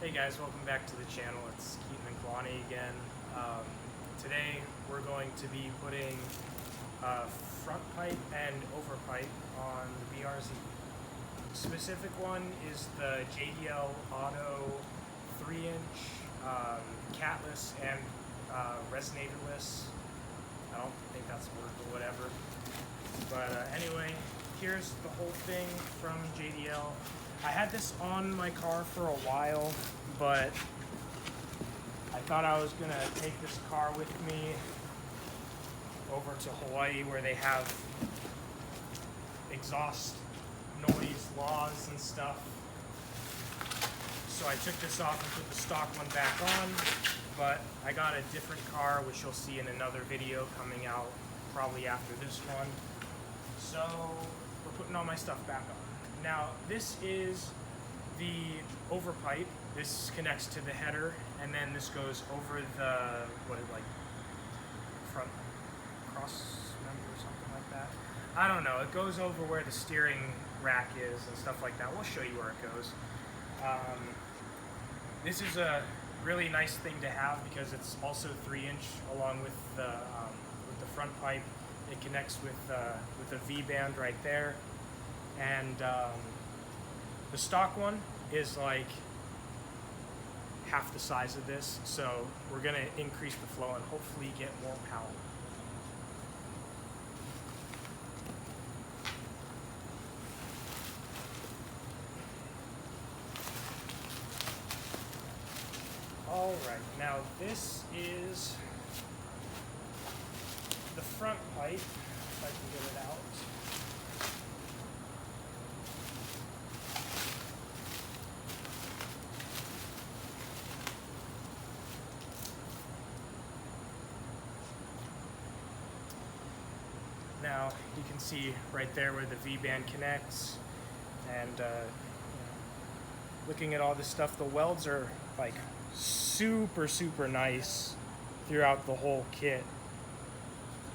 Hey guys, welcome back to the channel. It's Keaton and Kalani again. Today we're going to be putting front pipe and overpipe on the BRZ. The specific one is the JDL Auto 3-inch catless and resonatorless. I don't think that's a word, but whatever. But anyway, here's the whole thing from JDL. I had this on my car for a while, but I thought I was gonna take this car with me over to Hawaii where they have exhaust noise laws and stuff. So I took this off and put the stock one back on, but I got a different car, which you'll see in another video coming out probably after this one. So we're putting all my stuff back on. Now this is the overpipe. This connects to the header, and then this goes over the front cross member or something like that. I don't know. It goes over where the steering rack is and stuff like that. We'll show you where it goes. This is a really nice thing to have because it's also 3-inch along with the front pipe. It connects with a V-band right there, and the stock one is like half the size of this, so we're going to increase the flow and hopefully get more power. Alright, now this is the front pipe, if I can get it out. Now you can see right there where the V-band connects, and looking at all this stuff, the welds are like super nice throughout the whole kit.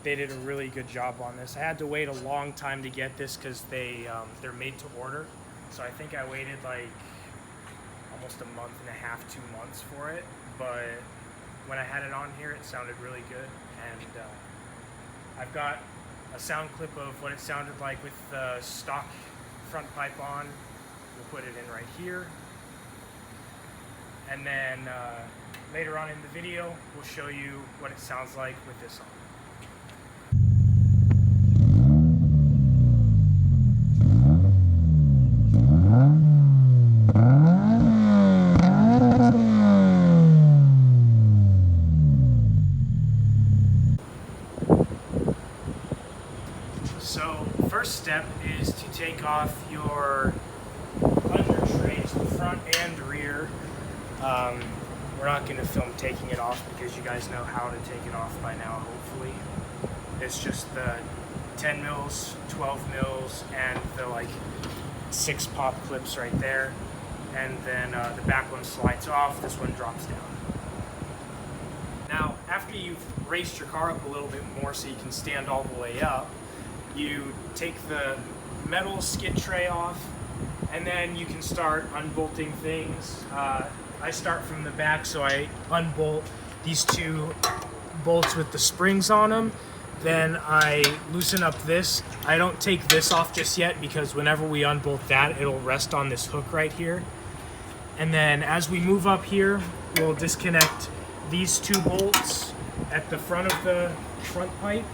They did a really good job on this. I had to wait a long time to get this because they're made to order. So I think I waited like almost a month and a half, 2 months for it. But when I had it on here, it sounded really good. And I've got a sound clip of what it sounded like with the stock front pipe on. We'll put it in right here. And then later on in the video, we'll show you what it sounds like with this on. So first step is to take off your under trays, the front and rear. We're not going to film taking it off because you guys know how to take it off by now, hopefully. It's just the 10 mils, 12 mils, and the like 6 pop clips right there. And then the back one slides off, this one drops down. Now, after you've raised your car up a little bit more so you can stand all the way up, you take the metal skid tray off, and then you can start unbolting things. I start from the back, so I unbolt these 2 bolts with the springs on them. Then I loosen up this. I don't take this off just yet because whenever we unbolt that, it'll rest on this hook right here. And then as we move up here, we'll disconnect these 2 bolts at the front of the front pipe.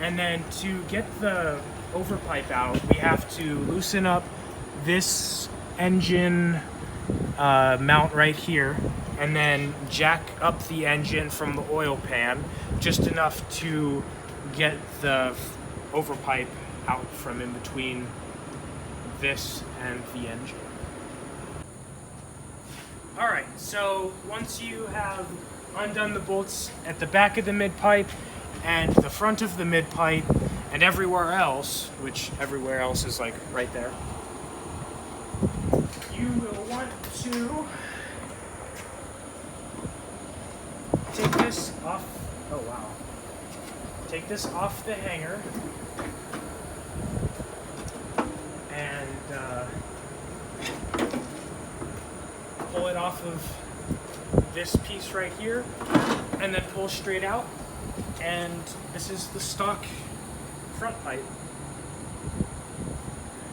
And then to get the overpipe out, we have to loosen up this engine mount right here, and then jack up the engine from the oil pan just enough to get the overpipe out from in between this and the engine. Alright, so once you have undone the bolts at the back of the mid-pipe and the front of the mid-pipe and everywhere else, which everywhere else is like right there, you will want to take this off. Oh wow. Take this off the hanger and pull it off of this piece right here and then pull straight out, and this is the stock front pipe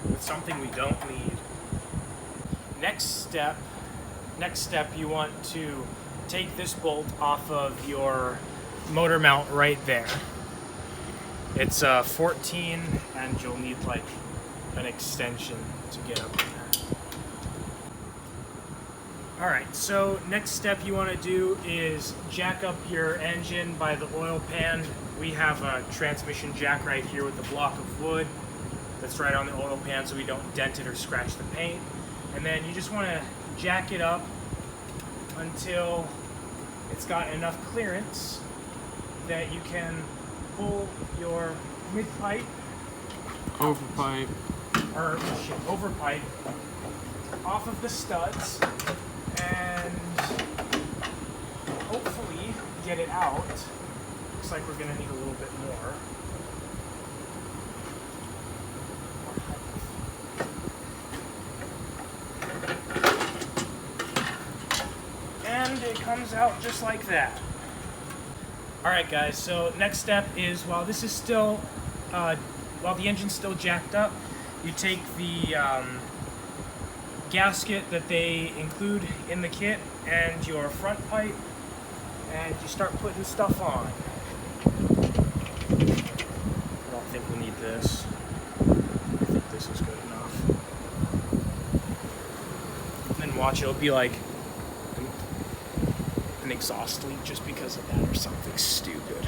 with something we don't need. Next step, you want to take this bolt off of your motor mount right there. It's 14, and you'll need like an extension to get up there. Alright, so next step you want to do is jack up your engine by the oil pan. We have a transmission jack right here with a block of wood that's right on the oil pan so we don't dent it or scratch the paint. And then you just want to jack it up until it's got enough clearance that you can pull your mid-pipe, overpipe off of the studs and hopefully get it out. Looks like we're going to need a little bit more. And it comes out just like that. Alright guys, so next step is while this is still, while the engine's still jacked up, you take the gasket that they include in the kit and your front pipe, and you start putting stuff on. I don't think we need this. I think this is good enough. And then watch, it'll be like an exhaust leak just because of that or something stupid.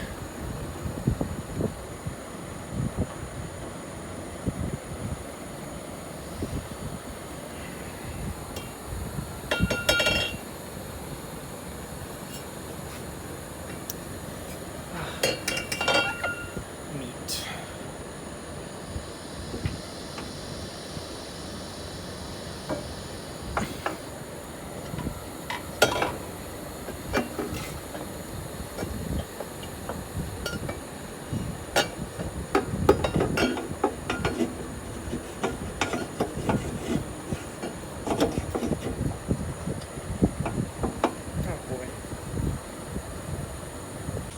Neat.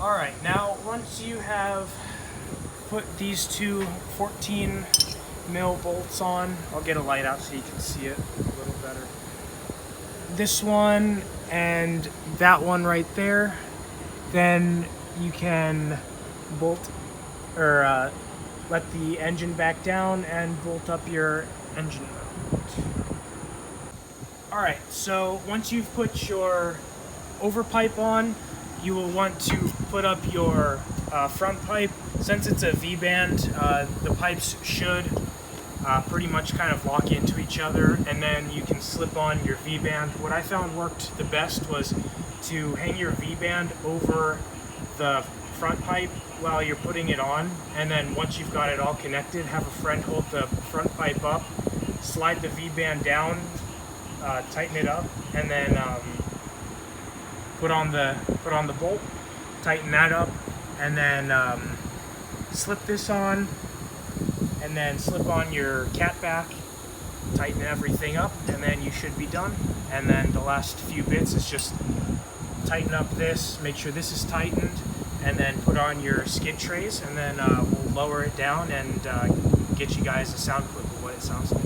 Alright, now once you have put these two 14 mil bolts on, I'll get a light out so you can see it a little better. This one and that one right there, then you can bolt or let the engine back down and bolt up your engine mount. Alright, so once you've put your overpipe on, you will want to put up your front pipe. Since it's a V-band, the pipes should pretty much kind of lock into each other, and then you can slip on your V-band. What I found worked the best was to hang your V-band over the front pipe while you're putting it on, and then once you've got it all connected, have a friend hold the front pipe up, slide the V-band down, tighten it up, and then put on the bolt, tighten that up, and then slip this on, and then slip on your cat back, tighten everything up, and then you should be done. And then the last few bits is just tighten up this, make sure this is tightened, and then put on your skid trays, and then we'll lower it down and get you guys a sound clip of what it sounds like.